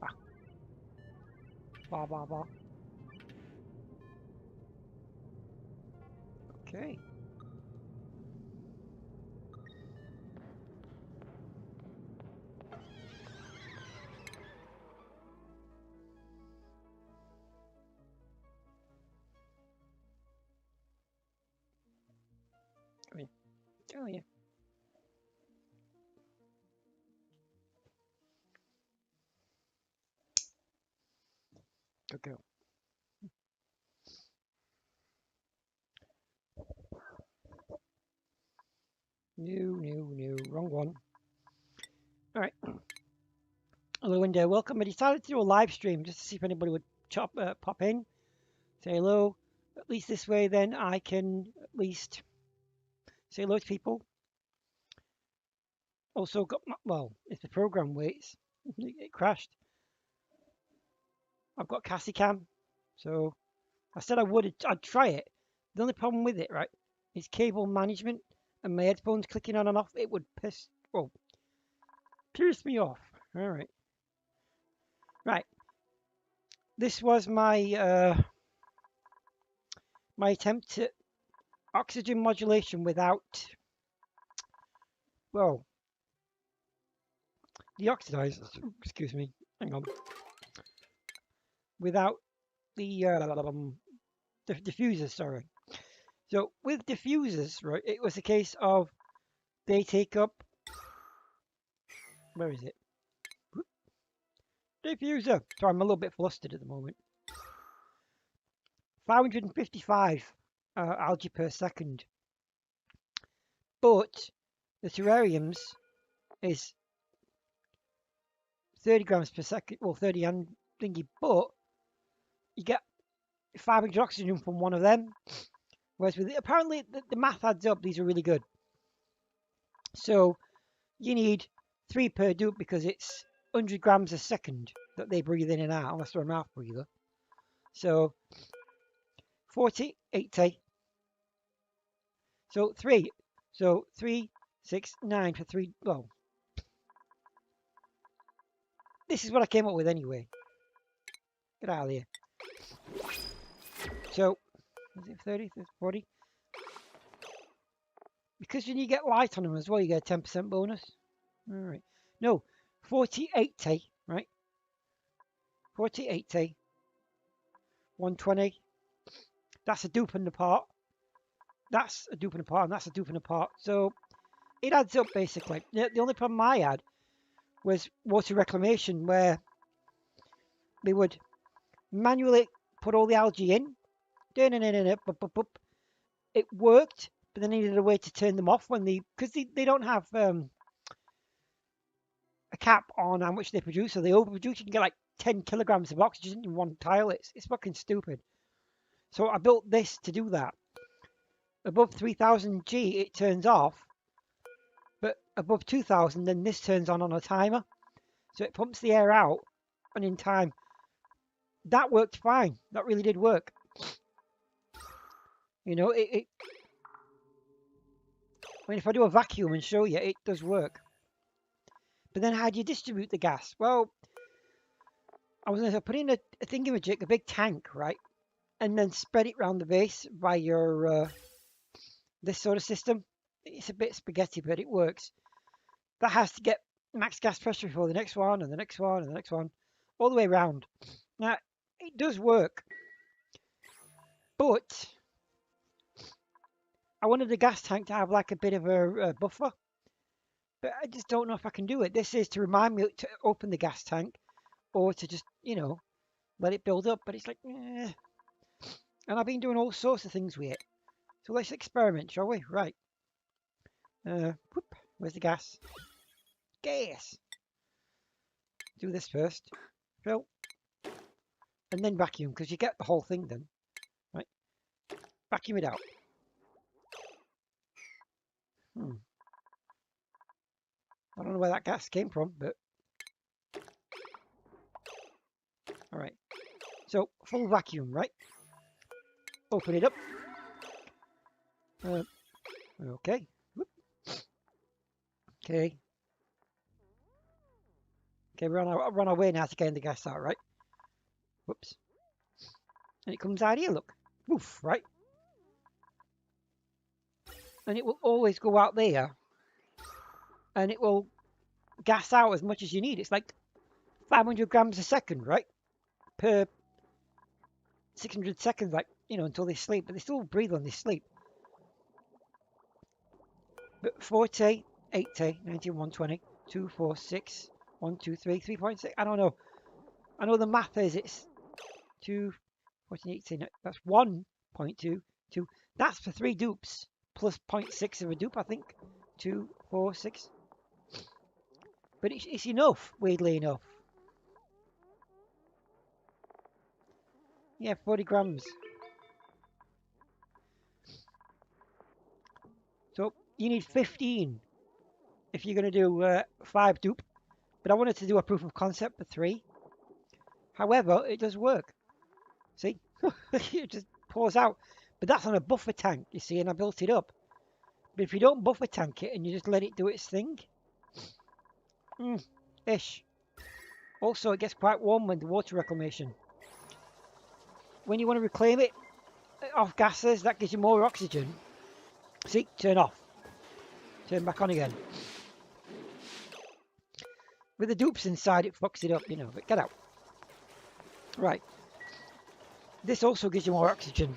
Ah. Blah, blah, blah. Okay. I mean, oh yeah. Good girl. No, wrong one. All right. Hello, and welcome. I decided to do a live stream just to see if anybody would pop in, say hello. At least this way, then I can at least say hello to people. Also got my, well, if the program waits, it crashed. I've got Cassie Cam, so I said I'd try it. The only problem with it, right, is cable management and my headphones clicking on and off. It would piss me off. All right, right. This was my my attempt at oxygen modulation without, well, the oxidizers. Excuse me. Hang on. Without the diffusers. Sorry. So with diffusers, right, it was a case of they take up. Where is it? Diffuser. So I'm a little bit flustered at the moment. 555 algae per second. But the terrariums is 30 grams per second. Well, 30 and thingy. But you get 500 oxygen from one of them. Whereas with apparently the math adds up. These are really good. So you need 3 per dupe because it's 100 grams a second that they breathe in and out, unless they're a mouth breather. So 40, 80. So 3. So 3, 6, 9 for 3. Well, this is what I came up with anyway. Get out of here. So, is it 30, 40? Because when you get light on them as well, you get a 10% bonus. All right. No, 40, 80, right? 40, 80. 120. That's a dupe in the part. That's a dupe in the part, and that's a dupe in the part. So it adds up basically. The only problem I had was water reclamation, where they would manually put all the algae in. It worked, but they needed a way to turn them off when because they don't have a cap on how much they produce, so they overproduce. You can get like 10 kilograms of oxygen in one tile. It's fucking stupid. So I built this to do that. Above 3000 G, it turns off, but above 2000, then this turns on a timer. So it pumps the air out, and in time, that worked fine. That really did work. You know, I mean, if I do a vacuum and show you, it does work. But then how do you distribute the gas? Well, I was going to put in a thingamajig, a big tank, right? And then spread it around the base by your this sort of system. It's a bit spaghetti, but it works. That has to get max gas pressure for the next one, and the next one, and the next one, all the way around. Now, it does work, but I wanted the gas tank to have like a bit of a buffer, but I just don't know if I can do it. This is to remind me to open the gas tank, or to just, let it build up, but it's like, eh. And I've been doing all sorts of things with it. So let's experiment, shall we? Right. Whoop, where's the gas? Gas! Do this first. Fill. And then vacuum, because you get the whole thing then. Right. Vacuum it out. I don't know where that gas came from, but... Alright. So, full vacuum, right? Open it up. Okay. Whoop. Okay. Okay, we're on our way now to getting the gas out, right? Whoops. And it comes out here, look. Woof, right? And it will always go out there. And it will gas out as much as you need. It's like 500 grams a second, right? Per 600 seconds, like, until they sleep. But they still breathe when they sleep. But 40, 80, 90, 120, 2, 4, 6, 1, 2, 3, 3.6. I don't know. I know the math is it's 2, 14, 18. That's 1.2, 2. That's for 3 dupes plus 0.6 of a dupe, I think. 2, 4, 6. But it's enough, weirdly enough. Yeah, 40 grams. So you need 15 if you're going to do 5 dupe. But I wanted to do a proof of concept for 3. However, it does work. See? It just pours out. But that's on a buffer tank, you see, and I built it up. But if you don't buffer tank it and you just let it do its thing, ish. Also, it gets quite warm when the water reclamation. When you want to reclaim it off gases, that gives you more oxygen. See, turn off. Turn back on again. With the dupes inside, it fucks it up, but get out. Right. This also gives you more oxygen.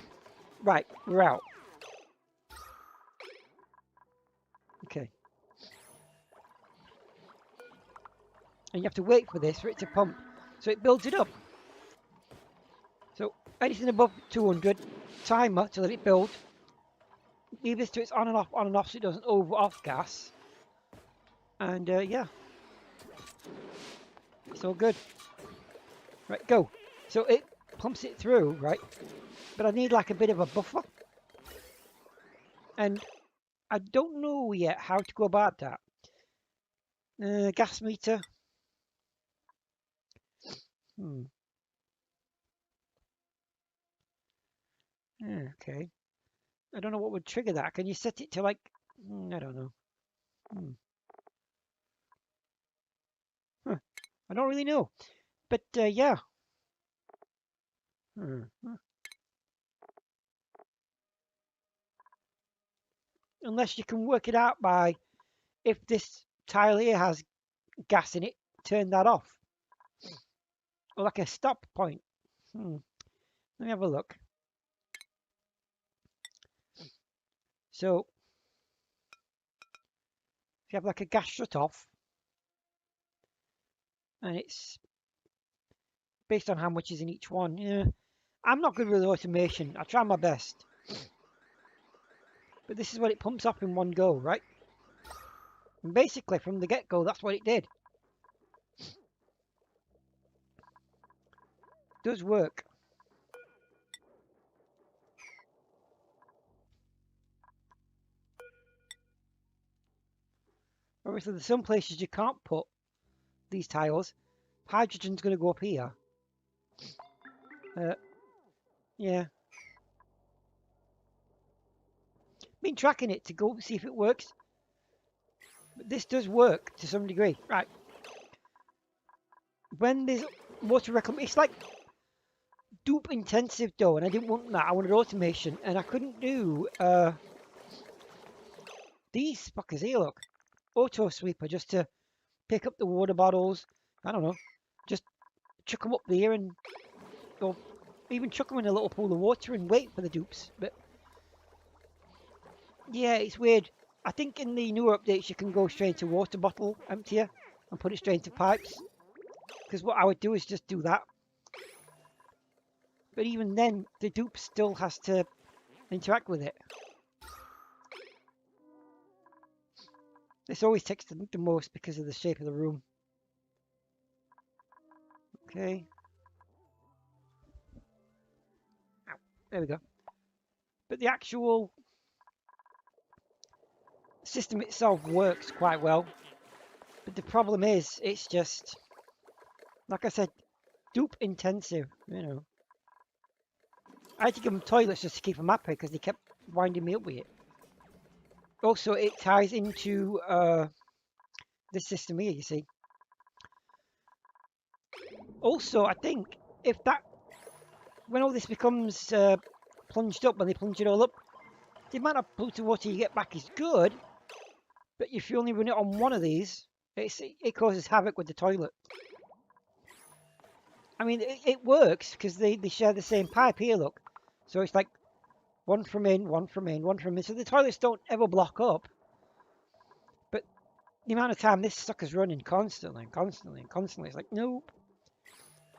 Right, we're out. Okay. And you have to wait for this for it to pump. So it builds it up. So anything above 200, timer to let it build. Leave this to its on and off so it doesn't off gas. And yeah. It's all good. Right, go. So it pumps it through, right? But I need like a bit of a buffer. And I don't know yet how to go about that. Gas meter. Okay. I don't know what would trigger that. Can you set it to like... I don't know. I don't really know. But yeah. Unless you can work it out by if this tile here has gas in it, turn that off. Or like a stop point. Let me have a look. So, if you have like a gas shut off, and it's based on how much is in each one. Yeah, I'm not good with automation. I try my best. But this is what it pumps up in one go, right? And basically, from the get-go, that's what it did. It does work. Obviously, there's some places you can't put these tiles. Hydrogen's going to go up here. Yeah. Been tracking it to go see if it works. But this does work to some degree. Right. When there's water reclamation, it's like dupe intensive though, and I didn't want that. I wanted automation, and I couldn't do these fuckers here, look. Auto sweeper just to pick up the water bottles. I don't know. Just chuck them up there and or even chuck them in a little pool of water and wait for the dupes. But yeah, it's weird. I think in the newer updates you can go straight to water bottle emptier and put it straight into pipes. Because what I would do is just do that. But even then, the dupe still has to interact with it. This always takes the most because of the shape of the room. Okay. Ow. There we go. But the actual system itself works quite well. But the problem is, it's just, like I said, dupe intensive, I had to give them toilets just to keep them happy because they kept winding me up with it. Also, it ties into this system here, you see. Also, I think if that, when all this becomes plunged up, when they plunge it all up, the amount of polluted water you get back is good, but if you only run it on one of these, it causes havoc with the toilet. I mean, it works because they share the same pipe here, look. So it's like one from in, one from in, one from in. So the toilets don't ever block up. But the amount of time this sucker's running constantly and constantly and constantly, it's like, nope.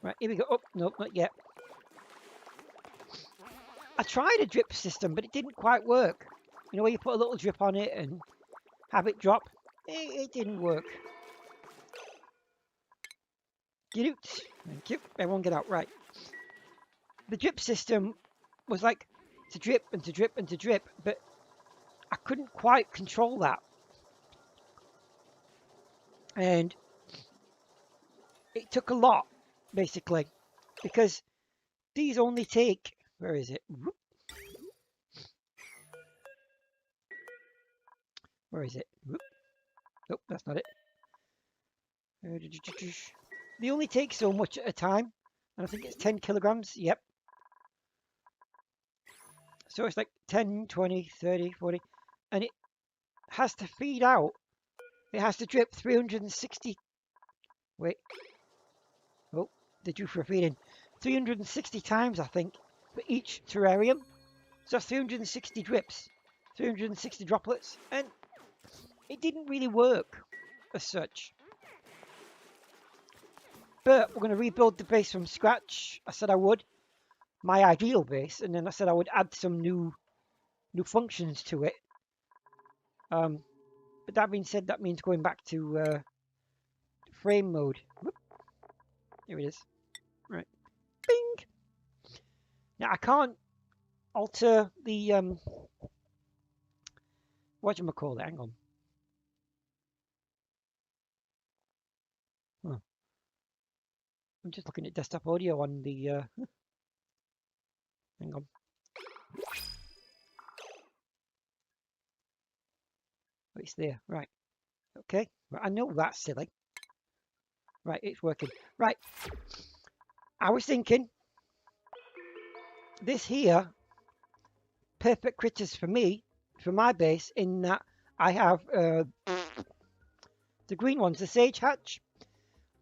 Right, here we go. Oh, nope, not yet. I tried a drip system, but it didn't quite work. You know, where you put a little drip on it and have it drop? It didn't work. Get out. Thank you. Everyone get out. Right. The drip system was like to drip and to drip and to drip, but I couldn't quite control that. And it took a lot, basically, because these only take, where is it? Where is it? Nope, that's not it. They only take so much at a time, and I think it's 10 kilograms. Yep. So it's like 10, 20, 30, 40, and it has to feed out. It has to drip 360. Wait. Oh, they're due for a feeding. 360 times, I think, for each terrarium. So that's 360 drips, 360 droplets, and it didn't really work as such. But we're going to rebuild the base from scratch. I said I would. My ideal base, and then I said I would add some new functions to it. But that being said, that means going back to frame mode. Whoop. Here it is. Right. Bing! Now I can't alter the whatchamacallit, hang on. Huh. I'm just looking at desktop audio on the hang on. Oh, it's there, right. Okay, I know that's silly. Right, it's working. Right. I was thinking this here, perfect critters for me, for my base, in that I have the green ones, the sage hatch,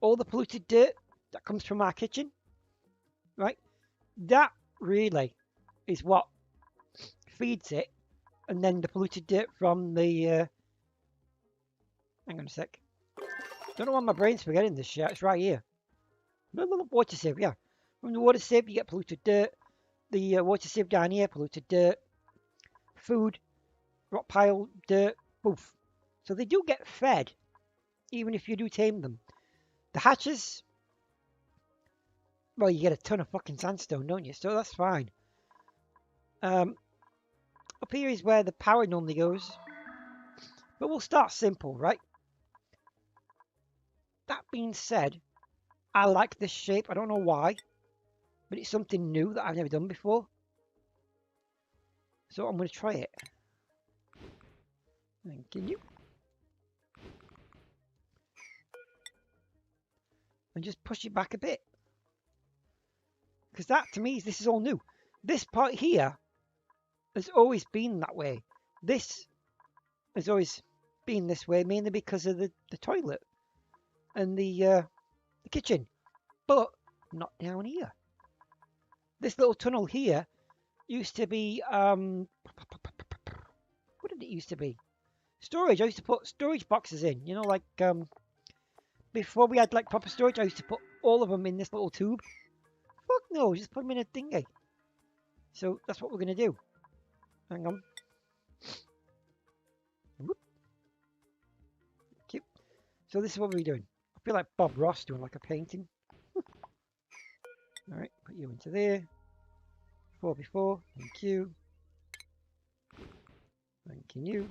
all the polluted dirt that comes from our kitchen, right? That really is what feeds it, and then the polluted dirt from the hang on a sec. Don't know why my brain's forgetting this shit. It's right here. Water sieve, yeah. From the water sieve, you get polluted dirt. The water sieve down here, polluted dirt. Food, rock pile, dirt, poof. So they do get fed, even if you do tame them. The hatches, well, you get a ton of fucking sandstone, don't you? So that's fine. Up here is where the power normally goes. But we'll start simple, right? That being said, I like this shape. I don't know why, but it's something new that I've never done before. So I'm going to try it. Thank you. And just push it back a bit. Because that, to me, this is all new. This part here has always been that way. This has always been this way, mainly because of the toilet and the kitchen. But not down here. This little tunnel here used to be, what did it used to be? Storage. I used to put storage boxes in, you know, like, before we had, like, proper storage, I used to put all of them in this little tube. Fuck no, just put them in a thingy. So that's what we're going to do. Hang on. Whoop. Cute. So this is what we're doing. I feel like Bob Ross doing like a painting. Alright, put you into there. 4x4, thank you. Thanking you.